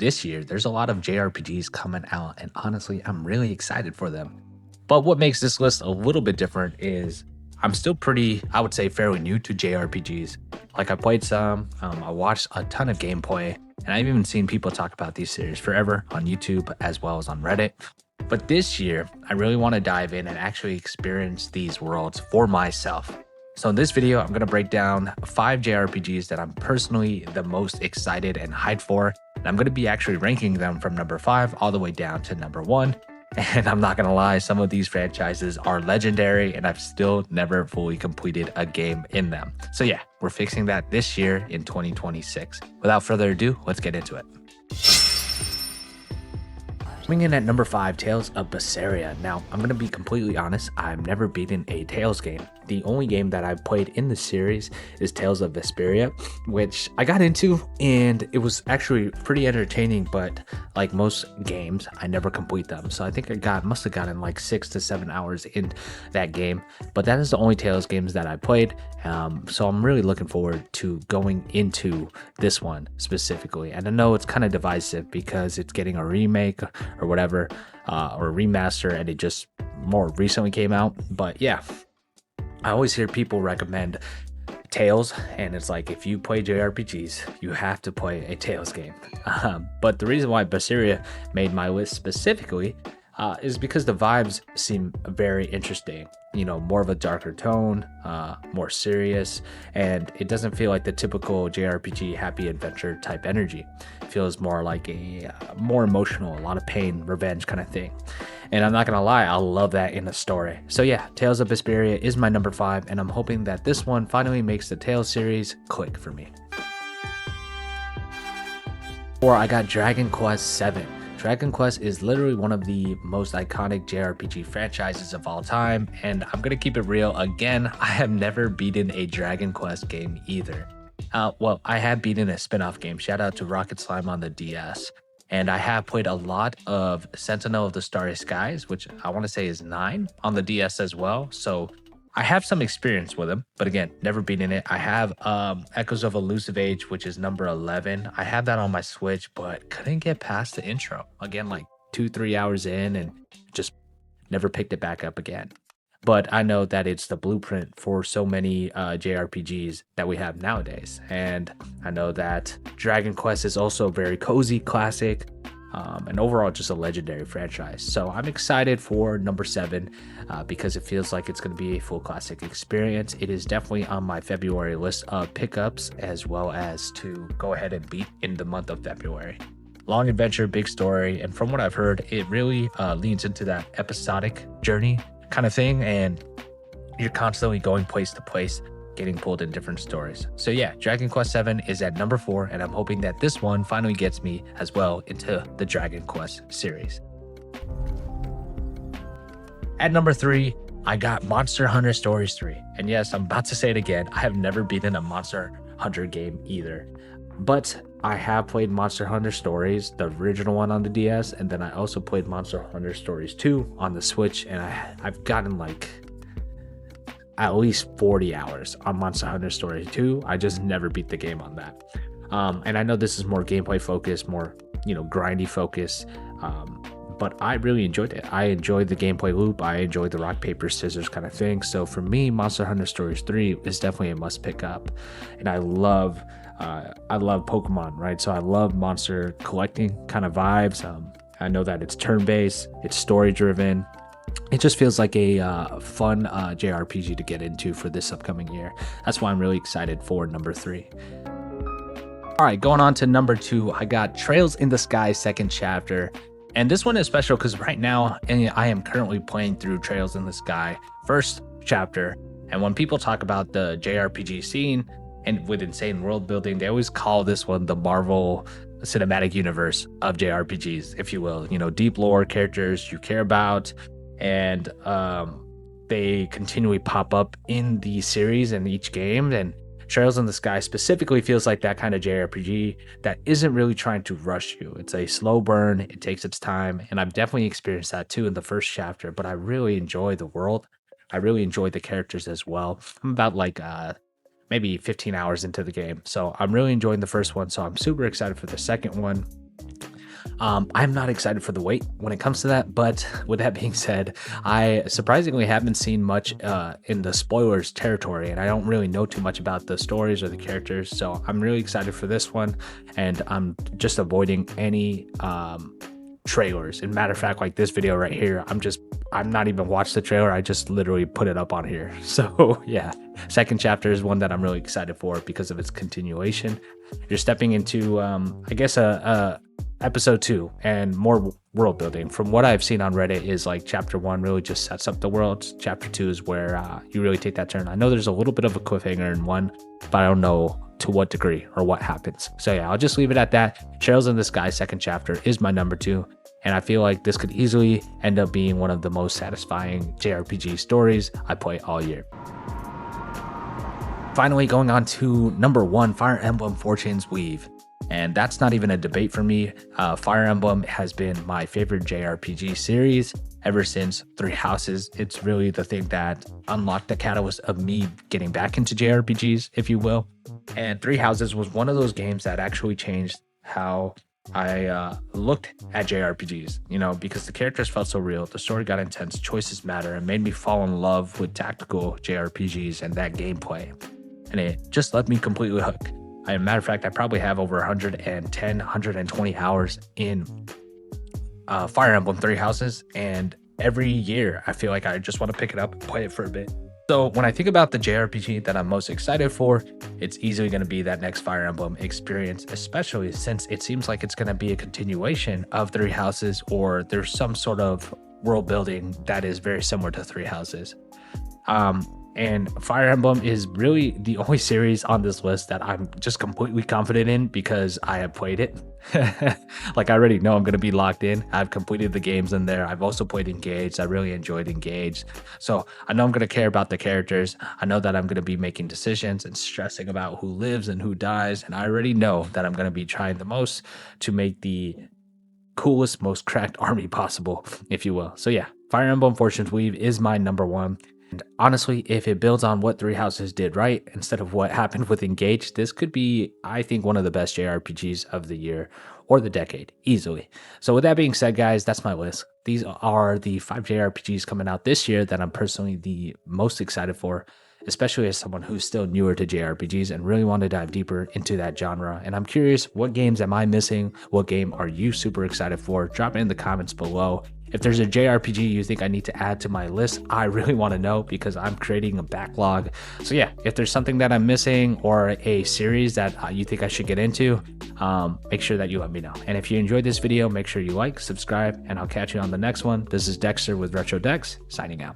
this year, there's a lot of JRPGs coming out, and honestly, I'm really excited for them. But what makes this list a little bit different is I'm still pretty, I would say, fairly new to JRPGs. Like I played some, I watched a ton of gameplay, and I've even seen people talk about these series forever on YouTube as well as on Reddit. But this year, I really want to dive in and actually experience these worlds for myself. So in this video, I'm going to break down 5 JRPGs that I'm personally the most excited and hyped for. And I'm going to be actually ranking them from number 5 all the way down to number 1. And I'm not going to lie, some of these franchises are legendary and I've still never fully completed a game in them. So yeah, we're fixing that this year in 2026. Without further ado, let's get into it. Coming in at number 5, Tales of Berseria. Now, I'm going to be completely honest, I've never beaten a Tales game. The only game that I've played in the series is Tales of Berseria, which I got into, and it was actually pretty entertaining, but like most games, I never complete them. So I think must have gotten like 6 to 7 hours in that game, but that is the only Tales games that I played. So I'm really looking forward to going into this one specifically. And I know it's kind of divisive because it's getting a remake or whatever, or a remaster, and it just more recently came out. But yeah, I always hear people recommend Tales, and it's like, if you play JRPGs, you have to play a Tales game. But the reason why Berseria made my list specifically is because the vibes seem very interesting. You know, more of a darker tone, more serious, and it doesn't feel like the typical JRPG happy adventure type energy. It feels more like a more emotional, a lot of pain, revenge kind of thing. And I'm not gonna lie, I love that in a story. So yeah, Tales of Berseria is my number 5, and I'm hoping that this one finally makes the Tales series click for me. Or I got Dragon Quest VII. Dragon Quest is literally one of the most iconic JRPG franchises of all time, and I'm gonna keep it real again, I have never beaten a Dragon Quest game either. Well, I have beaten a spin-off game, shout out to Rocket Slime on the DS, and I have played a lot of Sentinel of the Starry Skies, which I want to say is 9 on the DS as well, so I have some experience with them, but again, never beaten it. I have Echoes of Elusive Age, which is number 11. I had that on my Switch, but couldn't get past the intro. Again, like 2-3 hours in, and just never picked it back up again. But I know that it's the blueprint for so many JRPGs that we have nowadays. And I know that Dragon Quest is also a very cozy classic, and overall just a legendary franchise. So I'm excited for number 7 because it feels like it's going to be a full classic experience. It is definitely on my February list of pickups, as well as to go ahead and beat in the month of February. Long adventure, big story, and from what I've heard, it really leans into that episodic journey kind of thing, and you're constantly going place to place, getting pulled in different stories. So yeah, Dragon Quest VII is at number 4, and I'm hoping that this one finally gets me as well into the Dragon Quest series. At number 3, I got Monster Hunter Stories 3. And yes, I'm about to say it again, I have never beaten a Monster Hunter game either. But I have played Monster Hunter Stories, the original one on the DS, and then I also played Monster Hunter Stories 2 on the Switch, and I've gotten like at least 40 hours on Monster Hunter Story 2. I just never beat the game on that. And I know this is more gameplay focused, more, grindy focus. But I really enjoyed it. I enjoyed the gameplay loop. I enjoyed the rock, paper, scissors kind of thing. So for me, Monster Hunter Stories 3 is definitely a must pick up. And I love Pokemon, right? So I love monster collecting kind of vibes. I know that it's turn-based, it's story-driven. It just feels like a fun JRPG to get into for this upcoming year. That's why I'm really excited for number 3. All right, going on to number 2, I got Trails in the Sky second chapter. And this one is special because right now I am currently playing through Trails in the Sky first chapter. And when people talk about the JRPG scene and with insane world building, they always call this one the Marvel cinematic universe of JRPGs, if you will. Deep lore, characters you care about, and they continually pop up in the series and each game. And Trails in the Sky specifically feels like that kind of JRPG that isn't really trying to rush you. It's a slow burn, it takes its time, and I've definitely experienced that too in the first chapter, but I really enjoy the world. I really enjoy the characters as well. I'm about like maybe 15 hours into the game, so I'm really enjoying the first one, so I'm super excited for the second one. I'm not excited for the wait when it comes to that, but with that being said, I surprisingly haven't seen much in the spoilers territory, and I don't really know too much about the stories or the characters, so I'm really excited for this one, and I'm just avoiding any trailers. And matter of fact, like this video right here, I'm not even watched the trailer, I just literally put it up on here. So yeah, second chapter is one that I'm really excited for because of its continuation. You're stepping into I guess a episode 2 and more world building. From what I've seen on Reddit is like chapter 1 really just sets up the world. Chapter 2 is where you really take that turn. I know there's a little bit of a cliffhanger in 1, but I don't know to what degree or what happens. So yeah, I'll just leave it at that. Cheryl's in the Sky second chapter is my number 2, and I feel like this could easily end up being one of the most satisfying JRPG stories I play all year. Finally, going on to number 1, Fire Emblem Fortune's Weave. And that's not even a debate for me. Fire Emblem has been my favorite JRPG series ever since Three Houses. It's really the thing that unlocked the catalyst of me getting back into JRPGs, if you will. And Three Houses was one of those games that actually changed how I looked at JRPGs, you know, because the characters felt so real, the story got intense, choices matter, and made me fall in love with tactical JRPGs and that gameplay. And it just left me completely hooked. As a matter of fact, I probably have over 110, 120 hours in Fire Emblem Three Houses, and every year I feel like I just want to pick it up and play it for a bit. So when I think about the JRPG that I'm most excited for, it's easily going to be that next Fire Emblem experience, especially since it seems like it's going to be a continuation of Three Houses, or there's some sort of world building that is very similar to Three Houses. And Fire Emblem is really the only series on this list that I'm just completely confident in because I have played it. Like I already know I'm going to be locked in. I've completed the games in there. I've also played Engaged. I really enjoyed Engaged. So I know I'm going to care about the characters. I know that I'm going to be making decisions and stressing about who lives and who dies. And I already know that I'm going to be trying the most to make the coolest, most cracked army possible, if you will. So yeah, Fire Emblem Fortune's Weave is my number 1. And honestly, if it builds on what Three Houses did right instead of what happened with Engage, this could be, I think, one of the best JRPGs of the year or the decade, easily. So with that being said, guys, that's my list. These are the 5 JRPGs coming out this year that I'm personally the most excited for, especially as someone who's still newer to JRPGs and really want to dive deeper into that genre. And I'm curious, what games am I missing? What game are you super excited for? Drop it in the comments below. If there's a JRPG you think I need to add to my list, I really want to know because I'm creating a backlog. So yeah, if there's something that I'm missing or a series that you think I should get into, make sure that you let me know. And if you enjoyed this video, make sure you like, subscribe, and I'll catch you on the next one. This is Dexter with Retro Dex, signing out.